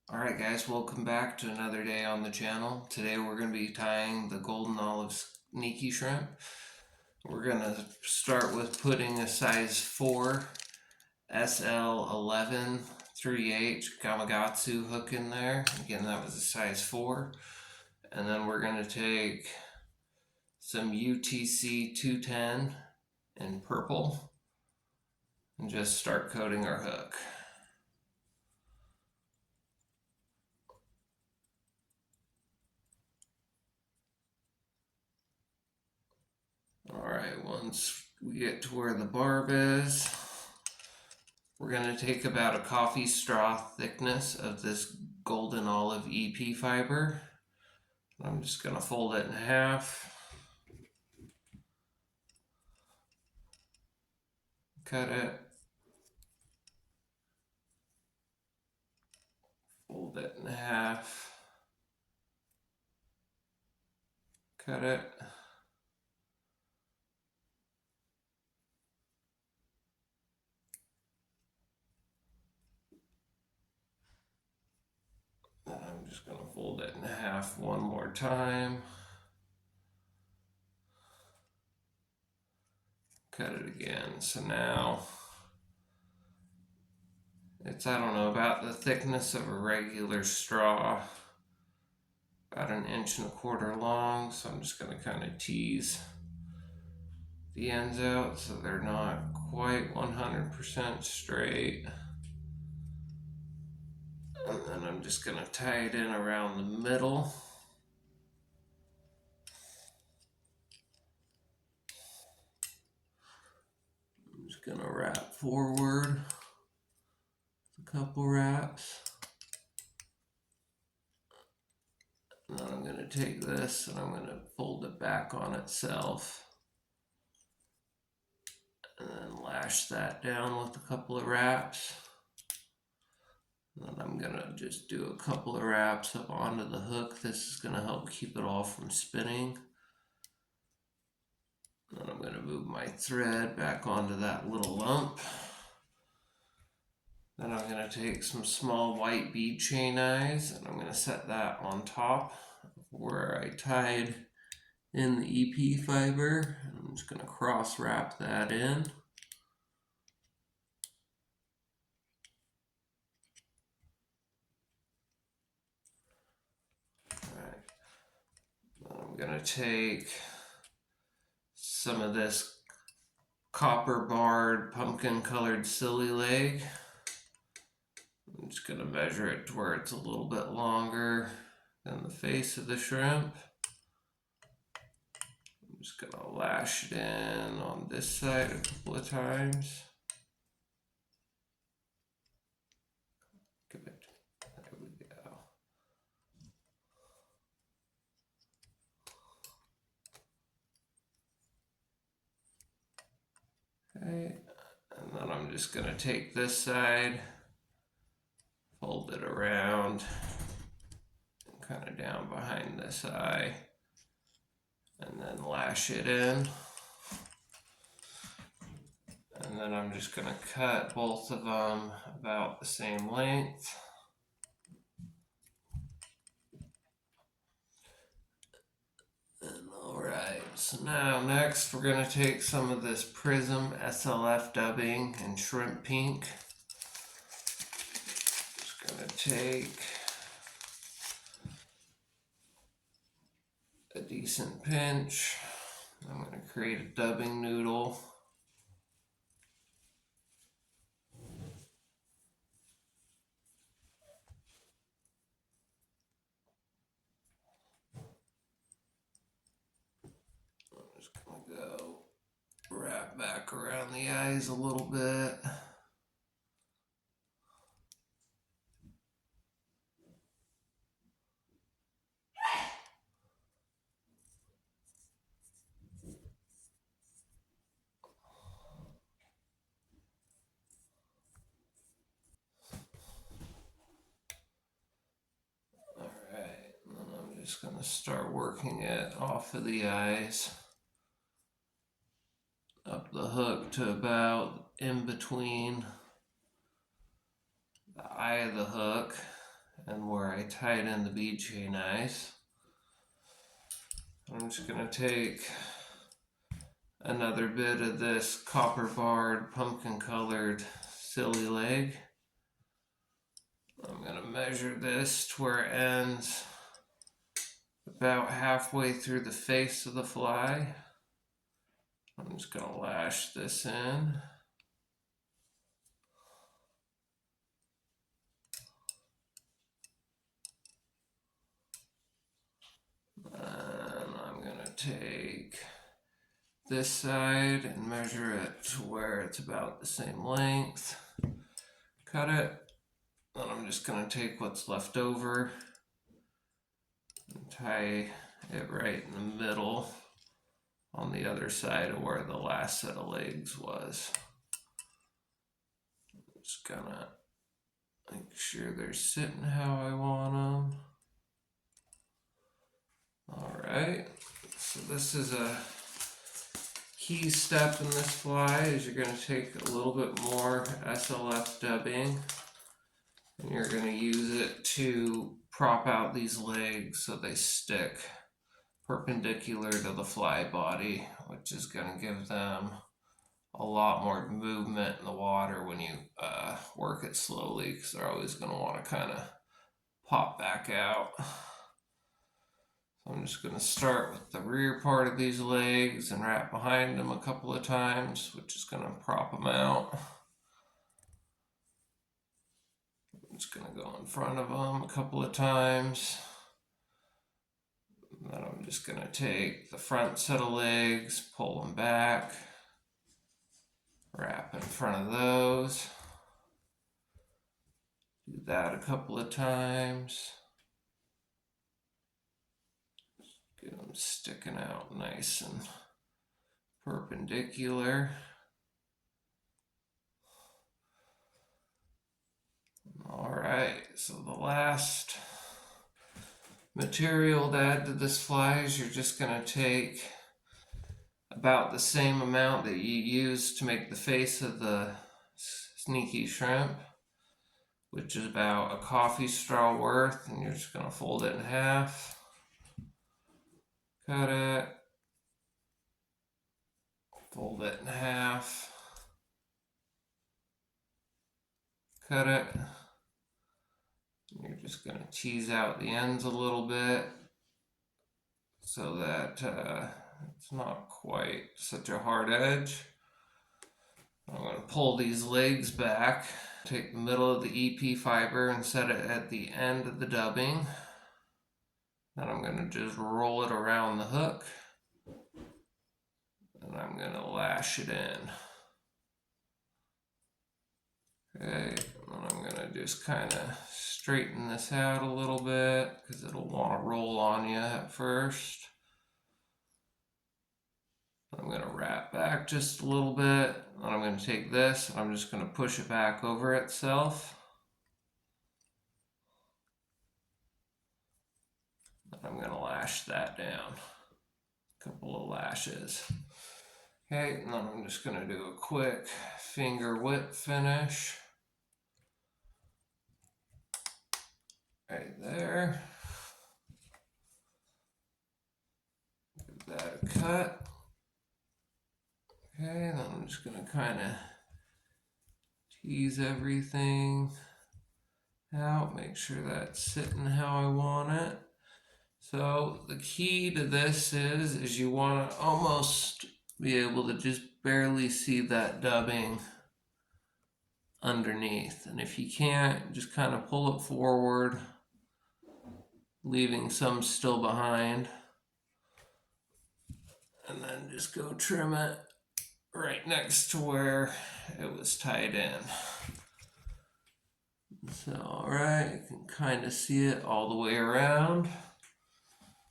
Alright guys, welcome back to another day on the channel. Today we're going to be tying the golden olive sneaky shrimp. We're going to start with putting a size 4 SL11 3/8 Gamakatsu hook in there. Again, that was a size 4. And then we're going to take some UTC 210 in purple and just start coating our hook. Alright, once we get to where the barb is, we're going to take about a coffee straw thickness of this golden olive EP fiber. I'm just going to fold it in half, cut it, fold it in half, cut it, I'm just going to fold it in half one more time, cut it again. So now it's, I don't know, about the thickness of a regular straw, about 1.25 inches long. So I'm just going to kind of tease the ends out so they're not quite 100% straight. And then I'm just going to tie it in around the middle. I'm just going to wrap forward a couple wraps. And then I'm going to take this and I'm going to fold it back on itself. And then lash that down with a couple of wraps. And then I'm going to just do a couple of wraps up onto the hook. This is going to help keep it all from spinning. And then I'm going to move my thread back onto that little lump. Then I'm going to take some small white bead chain eyes and I'm going to set that on top where I tied in the EP fiber. I'm just going to cross wrap that in. I'm going to take some of this copper barred pumpkin colored SILLI leg. I'm just going to measure it to where it's a little bit longer than the face of the shrimp. I'm just going to lash it in on this side a couple of times. Good. There we go. Okay, and then I'm just going to take this side, fold it around, and kind of down behind this eye, and then lash it in. And then I'm just going to cut both of them about the same length. And alright, so now next we're going to take some of this PRISM SLF dubbing in shrimp pink. Just going to take a decent pinch. I'm going to create a dubbing noodle. I'm just going to go wrap back around the eyes a little bit. Just going to start working it off of the eyes up the hook to about in between the eye of the hook and where I tied in the bead chain eyes. I'm just going to take another bit of this copper barred pumpkin colored SILLI leg. I'm going to measure this to where it ends about halfway through the face of the fly. I'm just going to lash this in. And I'm going to take this side and measure it to where it's about the same length. Cut it. Then I'm just going to take what's left over and tie it right in the middle on the other side of where the last set of legs was. Just gonna make sure they're sitting how I want them. Alright, so this is a key step in this fly, is you're going to take a little bit more SLF dubbing and you're going to use it to prop out these legs so they stick perpendicular to the fly body, which is going to give them a lot more movement in the water when you work it slowly, because they're always going to want to kind of pop back out. So I'm just going to start with the rear part of these legs and wrap behind them a couple of times, which is going to prop them out. I'm just going to go in front of them a couple of times. And then I'm just going to take the front set of legs, pull them back, wrap in front of those. Do that a couple of times. Get them sticking out nice and perpendicular. Alright, so the last material to add to this fly is you're just going to take about the same amount that you used to make the face of the sneaky shrimp, which is about a coffee straw worth, and you're just going to fold it in half. Cut it, fold it in half, cut it. You're just going to tease out the ends a little bit so that it's not quite such a hard edge. I'm going to pull these legs back, take the middle of the EP fiber and set it at the end of the dubbing. Then I'm going to just roll it around the hook and I'm going to lash it in. Okay, and I'm going to just kind of straighten this out a little bit because it'll want to roll on you at first. I'm going to wrap back just a little bit, and I'm going to take this and I'm just going to push it back over itself. I'm going to lash that down. A couple of lashes. Okay, and then I'm just going to do a quick finger whip finish. Right there. Give that a cut. Okay, then I'm just going to kind of tease everything out, make sure that's sitting how I want it. So the key to this is you want to almost be able to just barely see that dubbing underneath. And if you can't, just kind of pull it forward, leaving some still behind. And then just go trim it right next to where it was tied in. So, alright, you can kind of see it all the way around.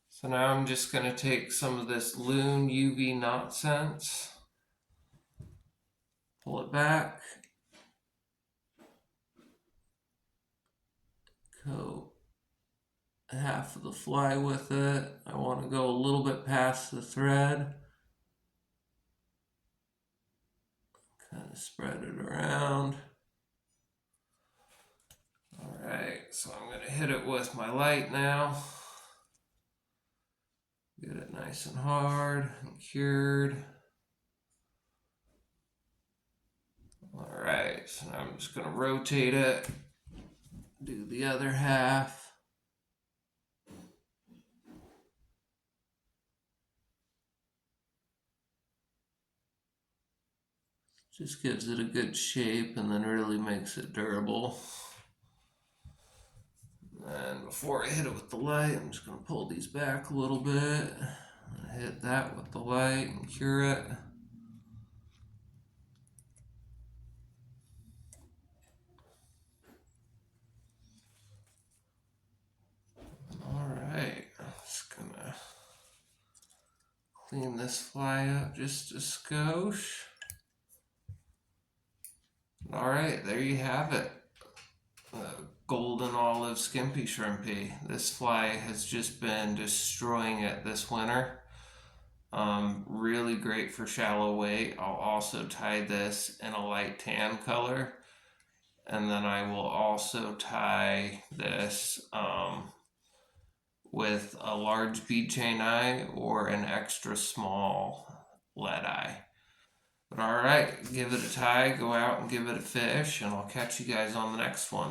So now I'm just going to take some of this LOON UV knot sense, pull it back, coat half of the fly with it. I want to go a little bit past the thread, kind of spread it around. Alright, Alright, so I'm going to hit it with my light now. Get it nice and hard and cured. Alright, so now I'm just going to rotate it, do the other half. Just gives it a good shape and then really makes it durable. And before I hit it with the light, I'm just going to pull these back a little bit. Hit that with the light and cure it. Alright, I'm just going to clean this fly up just a skosh. Alright, there you have it. Golden olive skimpy shrimpy. This fly has just been destroying it this winter. Really great for shallow weight. I'll also tie this in a light tan color, and then I will also tie this with a large bead chain eye or an extra small lead eye. But alright, give it a tie, go out and give it a fish, and I'll catch you guys on the next one.